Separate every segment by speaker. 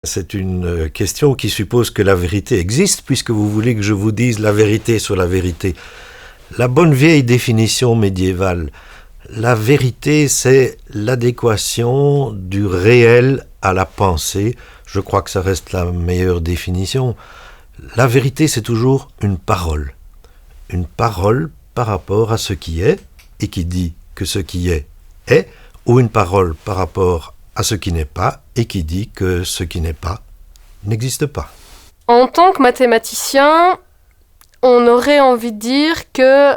Speaker 1: C'est une question qui suppose que la vérité existe, puisque vous voulez que je vous dise la vérité sur la vérité. La bonne vieille définition médiévale, la vérité, c'est l'adéquation du réel à la pensée. Je crois que ça reste la meilleure définition. La vérité, c'est toujours une parole. Une parole par rapport à ce qui est, et qui dit que ce qui est, ou une parole par rapport à ce qui n'est pas, et qui dit que ce qui n'est pas n'existe pas.
Speaker 2: En tant que mathématicien, on aurait envie de dire que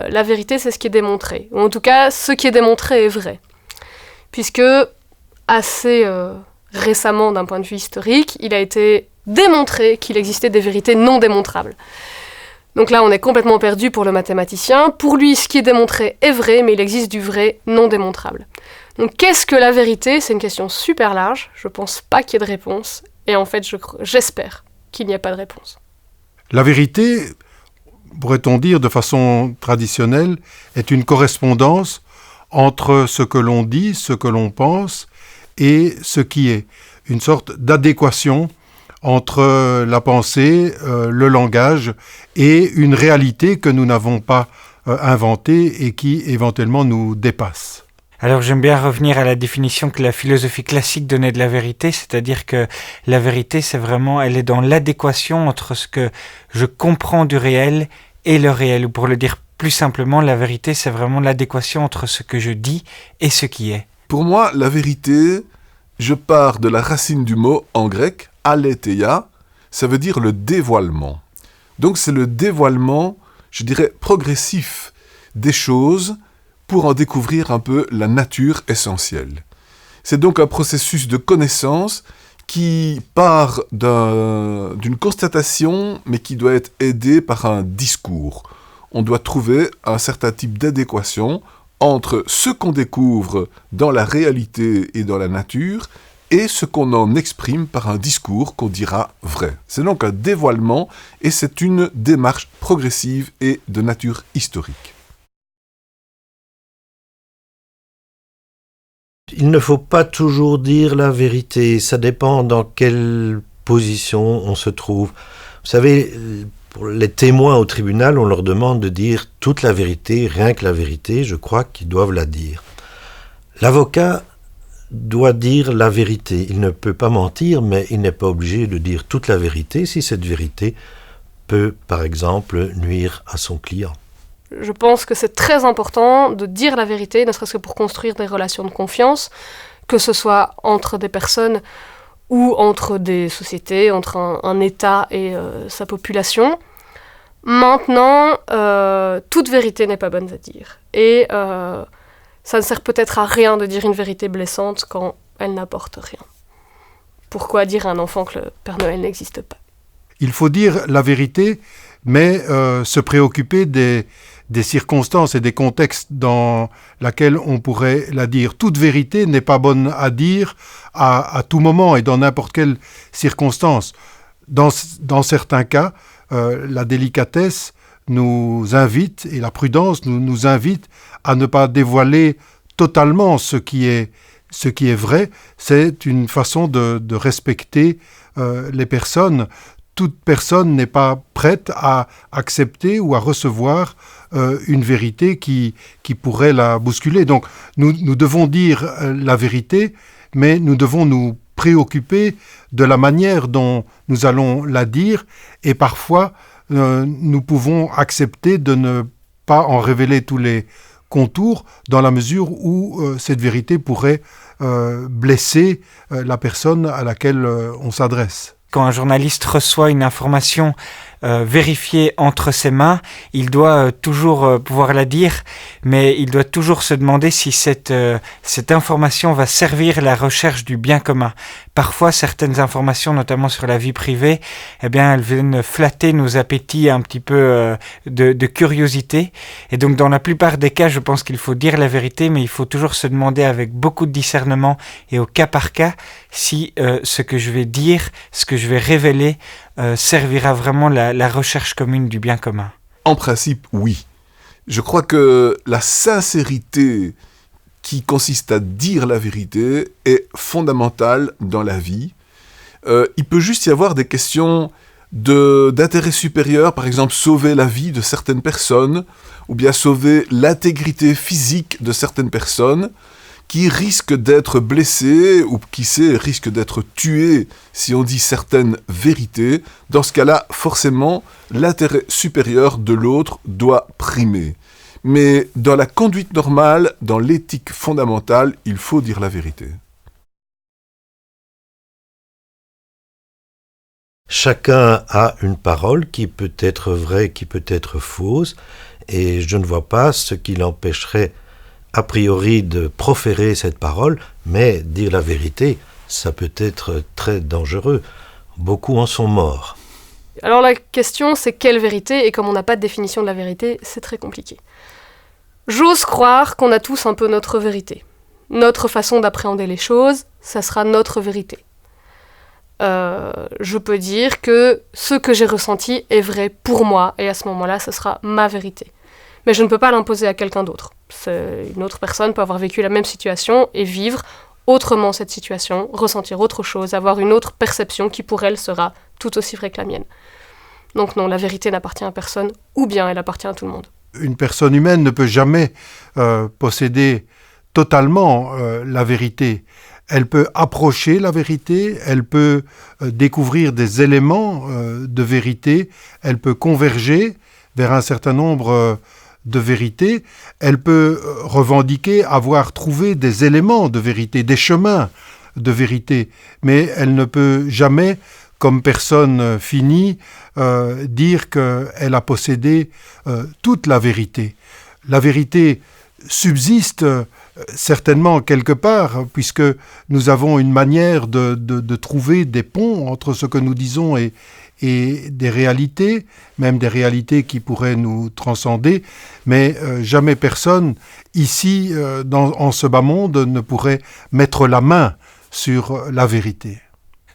Speaker 2: la vérité, c'est ce qui est démontré. Ou en tout cas, ce qui est démontré est vrai. Puisque, assez récemment, d'un point de vue historique, il a été démontré qu'il existait des vérités non démontrables. Donc là, on est complètement perdu pour le mathématicien. Pour lui, ce qui est démontré est vrai, mais il existe du vrai non démontrable. Donc qu'est-ce que la vérité ? C'est une question super large. Je pense pas qu'il y ait de réponse. Et en fait, j'espère qu'il n'y a pas de réponse.
Speaker 3: La vérité, pourrait-on dire de façon traditionnelle, est une correspondance entre ce que l'on dit, ce que l'on pense et ce qui est. Une sorte d'adéquation entre la pensée, le langage et une réalité que nous n'avons pas inventée et qui éventuellement nous dépasse.
Speaker 4: Alors j'aime bien revenir à la définition que la philosophie classique donnait de la vérité, c'est-à-dire que la vérité, c'est vraiment, elle est dans l'adéquation entre ce que je comprends du réel et le réel. Ou pour le dire plus simplement, la vérité, c'est vraiment l'adéquation entre ce que je dis et ce qui est.
Speaker 5: Pour moi, la vérité, je pars de la racine du mot en grec, aletheia, ça veut dire le dévoilement. Donc c'est le dévoilement, je dirais, progressif des choses pour en découvrir un peu la nature essentielle. C'est donc un processus de connaissance qui part d'une constatation, mais qui doit être aidé par un discours. On doit trouver un certain type d'adéquation entre ce qu'on découvre dans la réalité et dans la nature et ce qu'on en exprime par un discours qu'on dira vrai. C'est donc un dévoilement et c'est une démarche progressive et de nature historique.
Speaker 1: Il ne faut pas toujours dire la vérité, ça dépend dans quelle position on se trouve. Vous savez, pour les témoins au tribunal, on leur demande de dire toute la vérité, rien que la vérité, je crois qu'ils doivent la dire. L'avocat doit dire la vérité, il ne peut pas mentir, mais il n'est pas obligé de dire toute la vérité si cette vérité peut, par exemple, nuire à son client.
Speaker 2: Je pense que c'est très important de dire la vérité, ne serait-ce que pour construire des relations de confiance, que ce soit entre des personnes ou entre des sociétés, entre un État et sa population. Maintenant, toute vérité n'est pas bonne à dire. Et ça ne sert peut-être à rien de dire une vérité blessante quand elle n'apporte rien. Pourquoi dire à un enfant que le Père Noël n'existe pas ?
Speaker 3: Il faut dire la vérité, mais se préoccuper des circonstances et des contextes dans lesquels on pourrait la dire. Toute vérité n'est pas bonne à dire à tout moment et dans n'importe quelle circonstance. Dans certains cas, la délicatesse nous invite, et la prudence nous invite à ne pas dévoiler totalement ce qui est vrai. C'est une façon de respecter les personnes. Toute personne n'est pas prête à accepter ou à recevoir une vérité qui pourrait la bousculer. Donc, nous devons dire la vérité, mais nous devons nous préoccuper de la manière dont nous allons la dire, et parfois, nous pouvons accepter de ne pas en révéler tous les contours, dans la mesure où cette vérité pourrait blesser la personne à laquelle on s'adresse.
Speaker 4: Quand un journaliste reçoit une information vérifiée entre ses mains, il doit toujours pouvoir la dire, mais il doit toujours se demander si cette information va servir la recherche du bien commun. Parfois, certaines informations, notamment sur la vie privée, eh bien, elles viennent flatter nos appétits un petit peu de curiosité. Et donc, dans la plupart des cas, je pense qu'il faut dire la vérité, mais il faut toujours se demander avec beaucoup de discernement et au cas par cas si ce que je vais dire, ce que je vais révéler, servira vraiment la recherche commune du bien commun.
Speaker 5: En principe, oui. Je crois que la sincérité qui consiste à dire la vérité est fondamentale dans la vie Il peut juste y avoir des questions d'intérêt supérieur, par exemple sauver la vie de certaines personnes, ou bien sauver l'intégrité physique de certaines personnes, qui risquent d'être blessées, ou qui sait, risquent d'être tuées si on dit certaines vérités. Dans ce cas-là, forcément, l'intérêt supérieur de l'autre doit primer. Mais dans la conduite normale, dans l'éthique fondamentale, il faut dire la vérité.
Speaker 1: Chacun a une parole qui peut être vraie, qui peut être fausse, et je ne vois pas ce qui l'empêcherait a priori de proférer cette parole, mais dire la vérité, ça peut être très dangereux. Beaucoup en sont morts.
Speaker 2: Alors la question, c'est quelle vérité? Et comme on n'a pas de définition de la vérité, c'est très compliqué. J'ose croire qu'on a tous un peu notre vérité. Notre façon d'appréhender les choses, ça sera notre vérité. Je peux dire que ce que j'ai ressenti est vrai pour moi, et à ce moment-là, ce sera ma vérité. Mais je ne peux pas l'imposer à quelqu'un d'autre. Une autre personne peut avoir vécu la même situation et vivre autrement cette situation, ressentir autre chose, avoir une autre perception qui pour elle sera tout aussi vraie que la mienne. Donc non, la vérité n'appartient à personne, ou bien elle appartient à tout le monde.
Speaker 3: Une personne humaine ne peut jamais posséder totalement la vérité. Elle peut approcher la vérité, elle peut découvrir des éléments de vérité, elle peut converger vers un certain nombre de vérités, elle peut revendiquer avoir trouvé des éléments de vérité, des chemins de vérité, mais elle ne peut jamais, comme personne finie, dire qu'elle a possédé toute la vérité. La vérité subsiste certainement quelque part, puisque nous avons une manière de trouver des ponts entre ce que nous disons et des réalités, même des réalités qui pourraient nous transcender, mais jamais personne ici, en ce bas monde, ne pourrait mettre la main sur la vérité.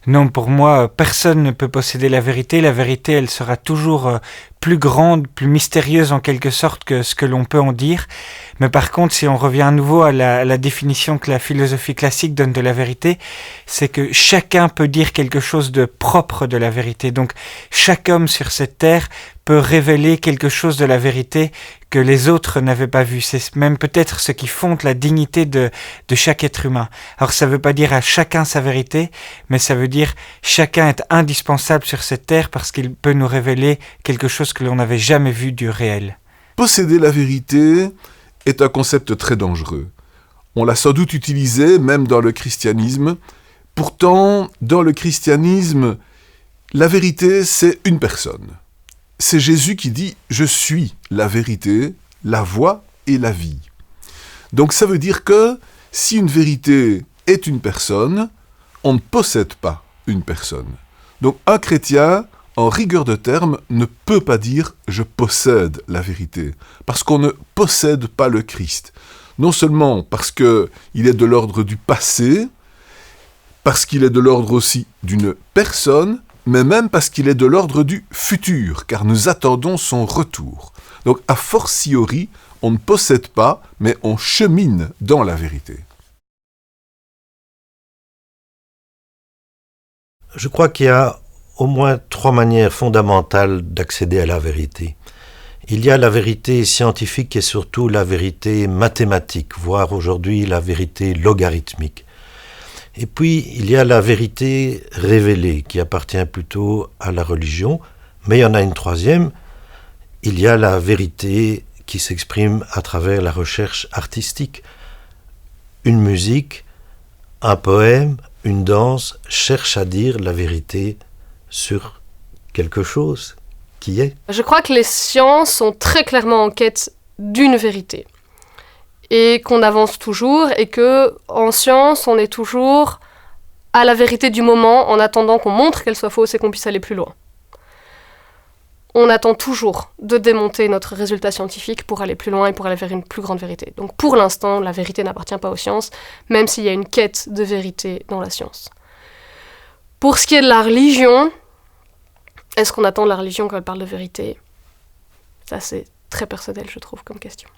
Speaker 4: Non, pour moi, personne ne peut posséder la vérité. La vérité, elle sera toujours plus grande, plus mystérieuse en quelque sorte que ce que l'on peut en dire. Mais par contre, si on revient à nouveau à la définition que la philosophie classique donne de la vérité, c'est que chacun peut dire quelque chose de propre de la vérité. Donc, chaque homme sur cette terre peut révéler quelque chose de la vérité que les autres n'avaient pas vu. C'est même peut-être ce qui fonde la dignité de chaque être humain. Alors, ça ne veut pas dire à chacun sa vérité, mais ça veut dire chacun est indispensable sur cette terre parce qu'il peut nous révéler quelque chose que l'on n'avait jamais vu du réel.
Speaker 5: Posséder la vérité est un concept très dangereux. On l'a sans doute utilisé même dans le christianisme. Pourtant, dans le christianisme, la vérité, c'est une personne. C'est Jésus qui dit « Je suis la vérité, la voie et la vie ». Donc ça veut dire que si une vérité est une personne, on ne possède pas une personne. Donc un chrétien, en rigueur de terme, ne peut pas dire « je possède la vérité », parce qu'on ne possède pas le Christ. Non seulement parce qu'il est de l'ordre du passé, parce qu'il est de l'ordre aussi d'une personne, mais même parce qu'il est de l'ordre du futur, car nous attendons son retour. Donc a fortiori, on ne possède pas, mais on chemine dans la vérité.
Speaker 1: Je crois qu'il y a au moins 3 manières fondamentales d'accéder à la vérité. Il y a la vérité scientifique et surtout la vérité mathématique, voire aujourd'hui la vérité logarithmique. Et puis, il y a la vérité révélée, qui appartient plutôt à la religion, mais il y en a une 3e, il y a la vérité qui s'exprime à travers la recherche artistique. Une musique, un poème, une danse cherchent à dire la vérité sur quelque chose qui est.
Speaker 2: Je crois que les sciences sont très clairement en quête d'une vérité. Et qu'on avance toujours, et que en science, on est toujours à la vérité du moment, en attendant qu'on montre qu'elle soit fausse et qu'on puisse aller plus loin. On attend toujours de démonter notre résultat scientifique pour aller plus loin et pour aller vers une plus grande vérité. Donc pour l'instant, la vérité n'appartient pas aux sciences, même s'il y a une quête de vérité dans la science. Pour ce qui est de la religion, est-ce qu'on attend de la religion quand elle parle de vérité? Ça, c'est très personnel, je trouve, comme question.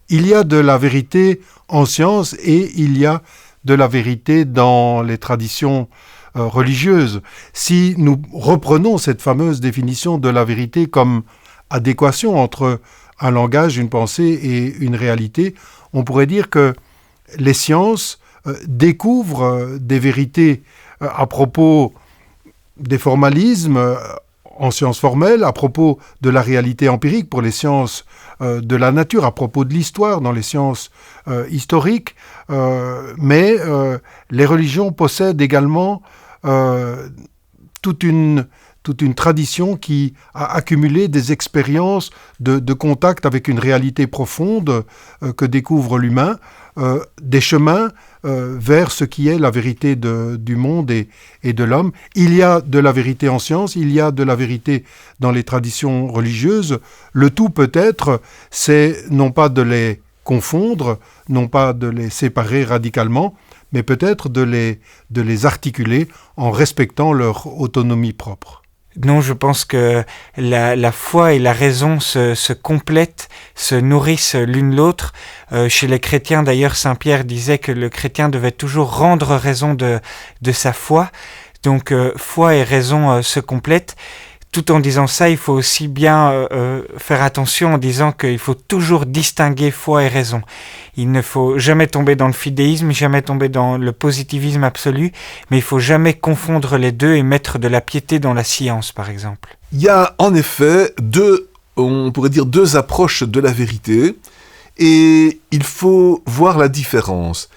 Speaker 3: Il y a de la vérité en science et il y a de la vérité dans les traditions religieuse. Si nous reprenons cette fameuse définition de la vérité comme adéquation entre un langage, une pensée et une réalité, on pourrait dire que les sciences découvrent des vérités à propos des formalismes en sciences formelles, à propos de la réalité empirique pour les sciences de la nature, à propos de l'histoire dans les sciences historiques, mais les religions possèdent également toute une tradition qui a accumulé des expériences de contact avec une réalité profonde que découvre l'humain, des chemins vers ce qui est la vérité du monde et de l'homme. Il y a de la vérité en science, il y a de la vérité dans les traditions religieuses. Le tout peut-être, c'est non pas de les confondre, non pas de les séparer radicalement, mais peut-être de les articuler en respectant leur autonomie propre.
Speaker 4: Non, je pense que la foi et la raison se complètent, se nourrissent l'une l'autre. Chez les chrétiens, d'ailleurs, Saint Pierre disait que le chrétien devait toujours rendre raison de sa foi. Donc, foi et raison se complètent. Tout en disant ça, il faut aussi bien faire attention en disant qu'il faut toujours distinguer foi et raison. Il ne faut jamais tomber dans le fidéisme, jamais tomber dans le positivisme absolu, mais il ne faut jamais confondre les deux et mettre de la piété dans la science, par exemple.
Speaker 5: Il y a en effet on pourrait dire deux approches de la vérité, et il faut voir la différence.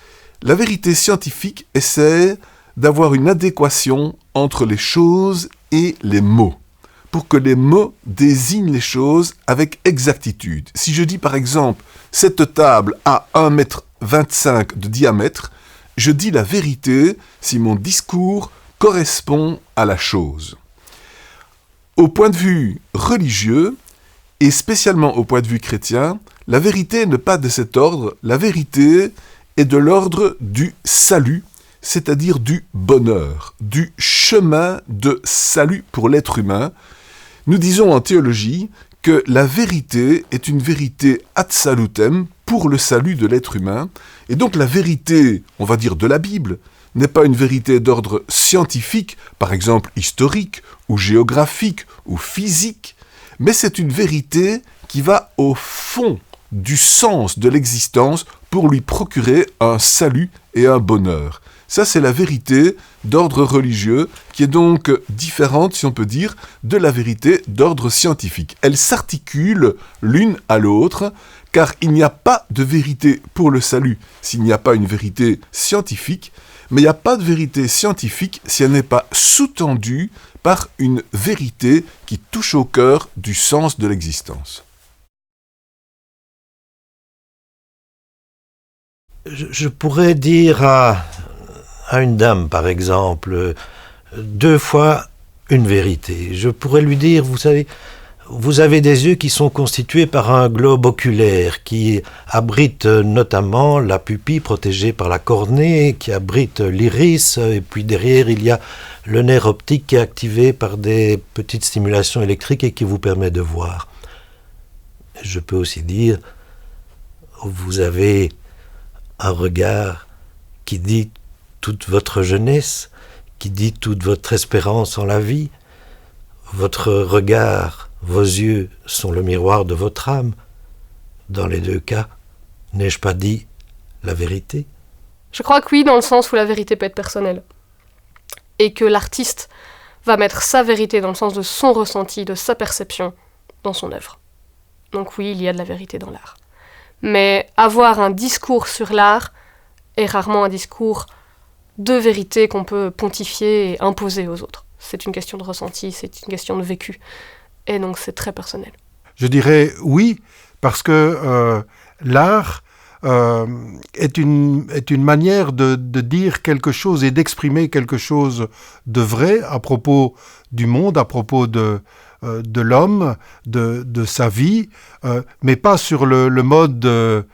Speaker 5: La vérité scientifique essaie d'avoir une adéquation entre les choses et les mots, pour que les mots désignent les choses avec exactitude. Si je dis par exemple, cette table a 1,25 m de diamètre, je dis la vérité si mon discours correspond à la chose. Au point de vue religieux, et spécialement au point de vue chrétien, la vérité n'est pas de cet ordre, la vérité est de l'ordre du salut, c'est-à-dire du bonheur, du chemin de salut pour l'être humain. Nous disons en théologie que la vérité est une vérité ad salutem, pour le salut de l'être humain, et donc la vérité, on va dire de la Bible, n'est pas une vérité d'ordre scientifique, par exemple historique, ou géographique, ou physique, mais c'est une vérité qui va au fond du sens de l'existence pour lui procurer un salut et un bonheur. Ça, c'est la vérité d'ordre religieux, qui est donc différente, si on peut dire, de la vérité d'ordre scientifique. Elles s'articulent l'une à l'autre, car il n'y a pas de vérité pour le salut s'il n'y a pas une vérité scientifique, mais il n'y a pas de vérité scientifique si elle n'est pas sous-tendue par une vérité qui touche au cœur du sens de l'existence.
Speaker 1: Je pourrais dire à une dame, par exemple, 2 fois une vérité. Je pourrais lui dire, vous savez, vous avez des yeux qui sont constitués par un globe oculaire qui abrite notamment la pupille protégée par la cornée, qui abrite l'iris, et puis derrière il y a le nerf optique qui est activé par des petites stimulations électriques et qui vous permet de voir. Je peux aussi dire, vous avez un regard qui dit toute votre jeunesse, qui dit toute votre espérance en la vie. Votre regard, vos yeux sont le miroir de votre âme. Dans les 2 cas, n'ai-je pas dit la vérité ?
Speaker 2: Je crois que oui, dans le sens où la vérité peut être personnelle. Et que l'artiste va mettre sa vérité dans le sens de son ressenti, de sa perception, dans son œuvre. Donc oui, il y a de la vérité dans l'art. Mais avoir un discours sur l'art est rarement un discours de vérité qu'on peut pontifier et imposer aux autres. C'est une question de ressenti, c'est une question de vécu. Et donc c'est très personnel.
Speaker 3: Je dirais oui, parce que l'art est une manière de dire quelque chose et d'exprimer quelque chose de vrai à propos du monde, à propos de l'homme, de sa vie, mais pas sur le mode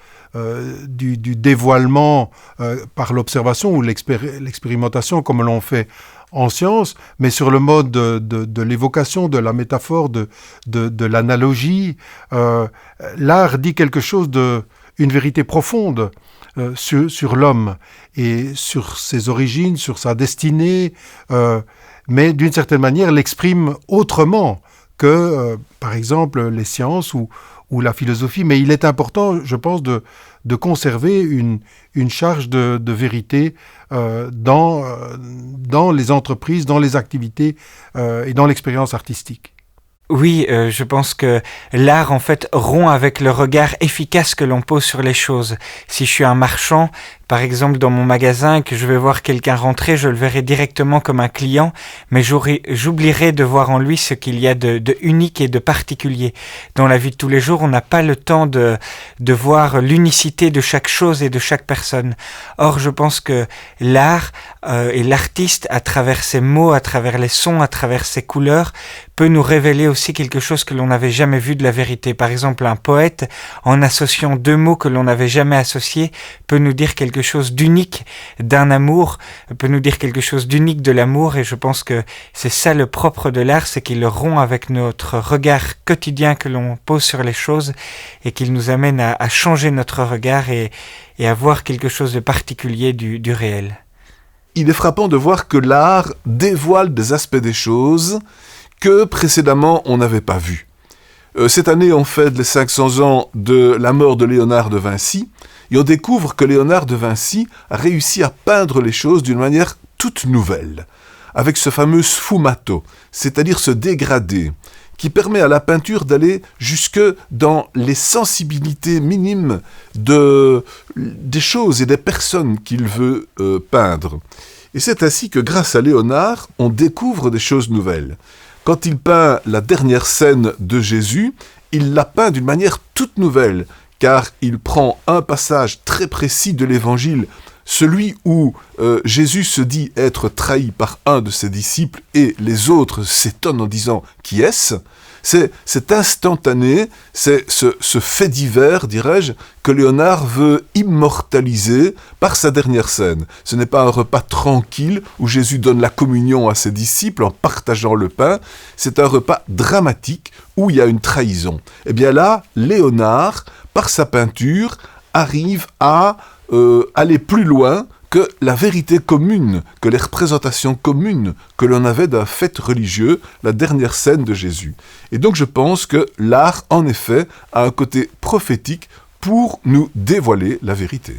Speaker 3: du dévoilement par l'observation ou l'expérimentation comme l'on fait en science, mais sur le mode de l'évocation, de la métaphore, de l'analogie. L'art dit quelque chose une vérité profonde sur l'homme et sur ses origines, sur sa destinée, mais d'une certaine manière l'exprime autrement que, par exemple, les sciences ou la philosophie. Mais il est important, je pense, de conserver une charge de vérité dans les entreprises, dans les activités et dans l'expérience artistique.
Speaker 4: Oui, je pense que l'art, en fait, rompt avec le regard efficace que l'on pose sur les choses. Si je suis un marchand, par exemple, dans mon magasin, et que je vais voir quelqu'un rentrer, je le verrai directement comme un client, mais j'oublierai de voir en lui ce qu'il y a de unique et de particulier. Dans la vie de tous les jours, on n'a pas le temps de voir l'unicité de chaque chose et de chaque personne. Or, je pense que l'art et l'artiste, à travers ses mots, à travers les sons, à travers ses couleurs, peut nous révéler aussi quelque chose que l'on n'avait jamais vu de la vérité. Par exemple, un poète, en associant deux mots que l'on n'avait jamais associés, peut nous dire quelque chose d'unique d'un amour, peut nous dire quelque chose d'unique de l'amour, et je pense que c'est ça le propre de l'art, c'est qu'il rompt avec notre regard quotidien que l'on pose sur les choses, et qu'il nous amène à changer notre regard et à voir quelque chose de particulier du réel.
Speaker 5: Il est frappant de voir que l'art dévoile des aspects des choses que précédemment on n'avait pas vus. Cette année, on fête les 500 ans de la mort de Léonard de Vinci, et on découvre que Léonard de Vinci a réussi à peindre les choses d'une manière toute nouvelle, avec ce fameux sfumato, c'est-à-dire ce dégradé, qui permet à la peinture d'aller jusque dans les sensibilités minimes des choses et des personnes qu'il veut peindre. Et c'est ainsi que grâce à Léonard, on découvre des choses nouvelles. Quand il peint la dernière scène de Jésus, il la peint d'une manière toute nouvelle, car il prend un passage très précis de l'Évangile, celui où Jésus se dit être trahi par un de ses disciples et les autres s'étonnent en disant « Qui est-ce ?» C'est instantané, c'est ce fait divers, dirais-je, que Léonard veut immortaliser par sa dernière scène. Ce n'est pas un repas tranquille où Jésus donne la communion à ses disciples en partageant le pain, c'est un repas dramatique où il y a une trahison. Et bien là, Léonard, par sa peinture, arrive à aller plus loin que la vérité commune, que les représentations communes que l'on avait d'un fait religieux, la dernière scène de Jésus. Et donc je pense que l'art, en effet, a un côté prophétique pour nous dévoiler la vérité.